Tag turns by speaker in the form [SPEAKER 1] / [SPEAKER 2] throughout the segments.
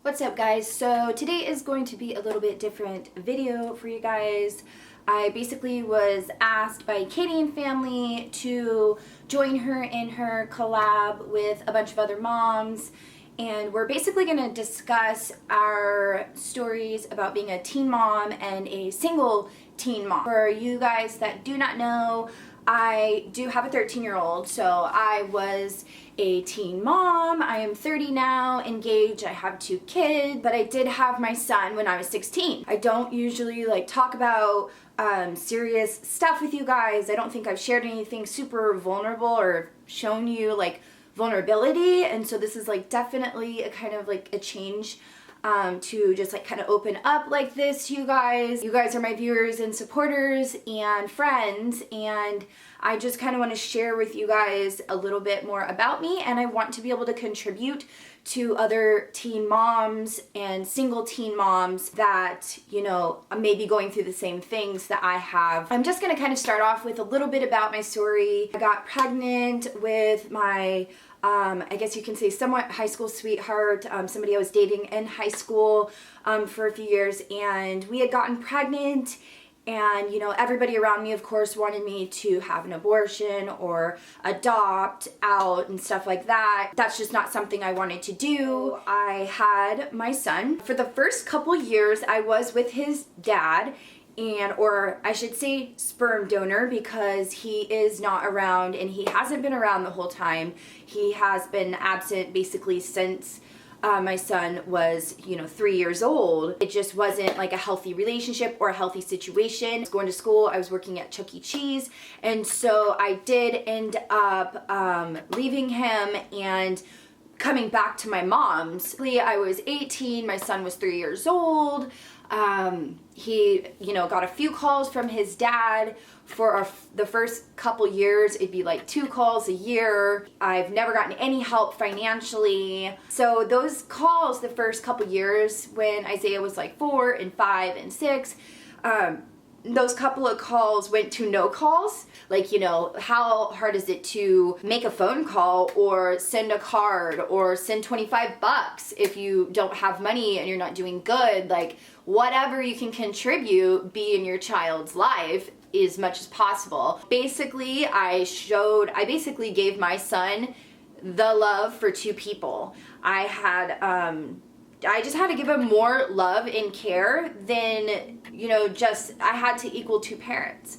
[SPEAKER 1] What's up, guys? So today is going to be a little bit different video for you guys. I basically was asked by Katey and Family to join her in her collab with a bunch of other moms, and we're basically going to discuss our stories about being a teen mom and a single teen mom. For you guys that do not know, I do have a 13-year-old, so I was a teen mom. I am 30 now, engaged, I have 2 kids, but I did have my son when I was 16. I don't usually talk about serious stuff with you guys. I don't think I've shared anything super vulnerable or shown you vulnerability, and so this is definitely a kind of a change to just kind of open up like this, you guys. You guys are my viewers and supporters and friends, and I just kind of want to share with you guys a little bit more about me, and I want to be able to contribute to other teen moms and single teen moms that, may be going through the same things that I have. I'm just going to kind of start off with a little bit about my story. I got pregnant with my I guess you can say somewhat high school sweetheart, somebody I was dating in high school for a few years, and we had gotten pregnant, and everybody around me of course wanted me to have an abortion or adopt out and stuff like that. That's just not something I wanted to do. I had my son. For the first couple years I was with his dad, or I should say sperm donor, because he is not around, and he hasn't been around the whole time. He has been absent basically since my son was 3 years old. It just wasn't a healthy relationship or a healthy situation. I was going to school, I was working at Chuck E. Cheese, and so I did end up leaving him and coming back to my mom's. I was 18, my son was 3 years old. He, got a few calls from his dad for the first couple years. It'd be 2 calls a year. I've never gotten any help financially. So those calls the first couple years when Isaiah was 4 and 5 and 6, those couple of calls went to no calls. How hard is it to make a phone call or send a card or send $25 if you don't have money and you're not doing good? Whatever you can contribute, be in your child's life as much as possible. Basically, I basically gave my son the love for 2 people. I just had to give him more love and care than, I had to equal 2 parents.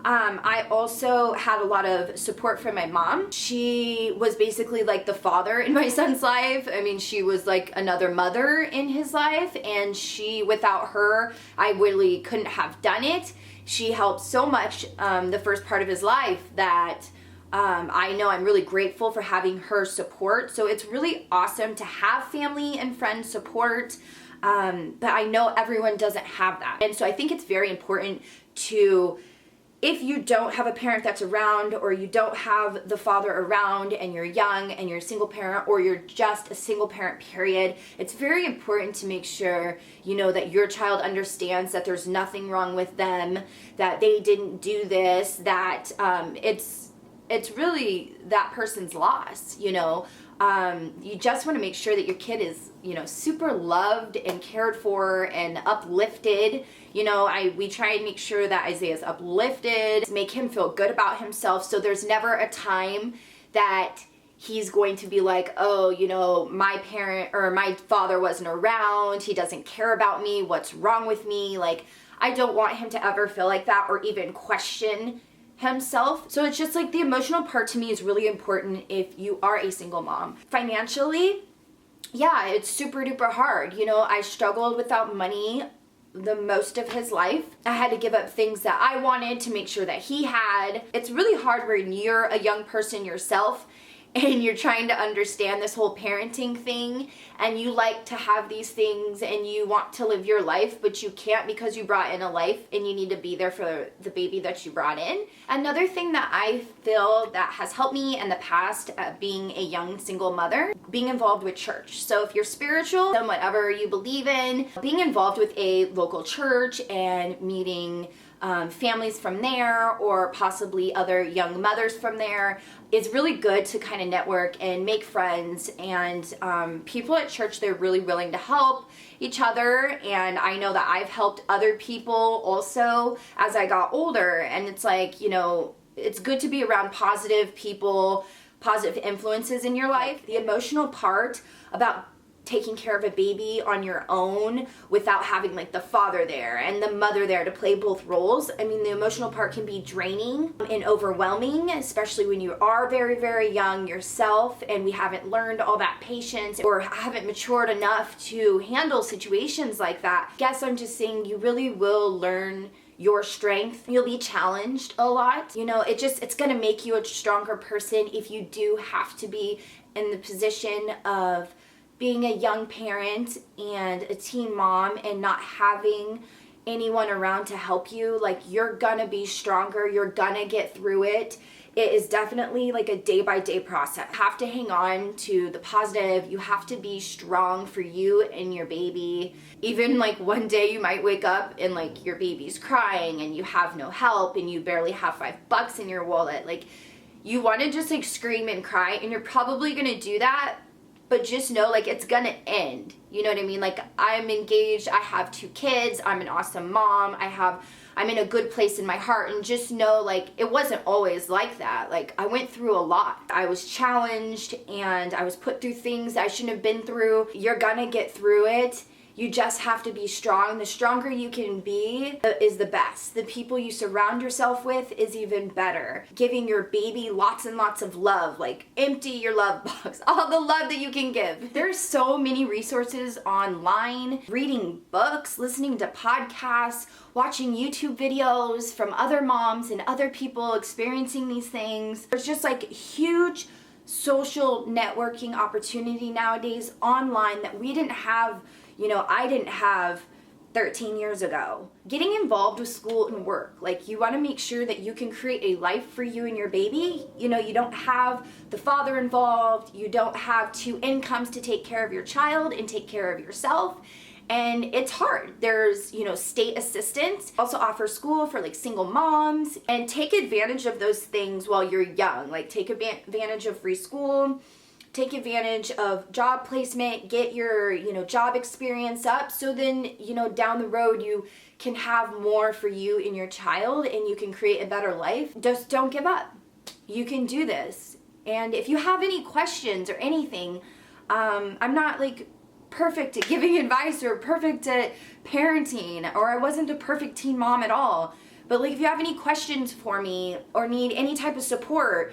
[SPEAKER 1] I also had a lot of support from my mom. She was basically the father in my son's life. I mean, she was another mother in his life, and without her, I really couldn't have done it. She helped so much the first part of his life that I know I'm really grateful for having her support. So it's really awesome to have family and friend support, but I know everyone doesn't have that. And so I think it's very important to, if you don't have a parent that's around, or you don't have the father around and you're young and you're a single parent, or you're just a single parent period, it's very important to make sure that your child understands that there's nothing wrong with them, that they didn't do this, that it's really that person's loss. You just want to make sure that your kid is super loved and cared for and uplifted. We try and make sure that Isaiah's uplifted, make him feel good about himself, so there's never a time that he's going to be oh, my parent or my father wasn't around, he doesn't care about me, what's wrong with me. I don't want him to ever feel like that or even question himself. So it's just the emotional part to me is really important if you are a single mom. Financially, yeah, it's super duper hard. I struggled without money the most of his life. I had to give up things that I wanted to make sure that he had. It's really hard when you're a young person yourself and you're trying to understand this whole parenting thing, and you like to have these things and you want to live your life, but you can't because you brought in a life and you need to be there for the baby that you brought in. Another thing that I feel that has helped me in the past, being a young single mother, being involved with church. So if you're spiritual and whatever you believe in, being involved with a local church and meeting families from there, or possibly other young mothers from there. It's really good to kind of network and make friends, and people at church, they're really willing to help each other, and I know that I've helped other people also as I got older, and it's like, you know, it's good to be around positive people, positive influences in your life. The emotional part about taking care of a baby on your own without having like the father there and the mother there to play both roles. I mean, the emotional part can be draining and overwhelming, especially when you are very, very young yourself and we haven't learned all that patience or haven't matured enough to handle situations like that. I guess I'm just saying you really will learn your strength. You'll be challenged a lot. You know, it's gonna make you a stronger person if you do have to be in the position of being a young parent and a teen mom and not having anyone around to help you. Like, you're gonna be stronger, you're gonna get through it. It is definitely like a day-by-day process. You have to hang on to the positive. You have to be strong for you and your baby. Even like one day you might wake up and like your baby's crying and you have no help and you barely have $5 in your wallet. Like, you want to just like scream and cry, and you're probably gonna do that, but just know, like, it's gonna end. You know what I mean? Like, I'm engaged, I have 2 kids, I'm an awesome mom, I'm in a good place in my heart, and just know, like, it wasn't always like that. Like, I went through a lot. I was challenged, and I was put through things I shouldn't have been through. You're gonna get through it. You just have to be strong. The stronger you can be is the best. The people you surround yourself with is even better. Giving your baby lots and lots of love, like empty your love box, all the love that you can give. There's so many resources online, reading books, listening to podcasts, watching YouTube videos from other moms and other people experiencing these things. There's just like huge social networking opportunity nowadays online that we didn't have, you know, I didn't have 13 years ago. Getting involved with school and work, like, you want to make sure that you can create a life for you and your baby. You know, you don't have the father involved, you don't have 2 incomes to take care of your child and take care of yourself. And it's hard. There's, you know, state assistance. Also offer school for like single moms, and take advantage of those things while you're young. Like, take advantage of free school, take advantage of job placement, get your, you know, job experience up, so then, you know, down the road you can have more for you and your child and you can create a better life. Just don't give up. You can do this. And if you have any questions or anything, I'm not like perfect at giving advice or perfect at parenting, or I wasn't a perfect teen mom at all. But like, if you have any questions for me or need any type of support,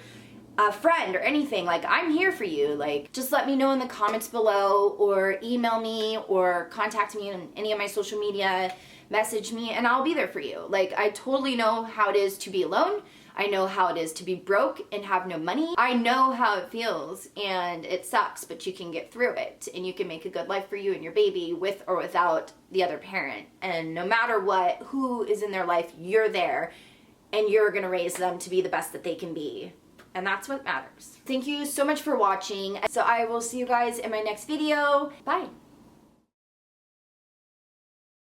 [SPEAKER 1] a friend or anything, like, I'm here for you. Like, just let me know in the comments below, or email me, or contact me on any of my social media, message me, and I'll be there for you. Like, I totally know how it is to be alone. I know how it is to be broke and have no money. I know how it feels, and it sucks, but you can get through it, and you can make a good life for you and your baby with or without the other parent. And no matter what, who is in their life, you're there, and you're gonna raise them to be the best that they can be. And that's what matters. Thank you so much for watching. So I will see you guys in my next video. Bye.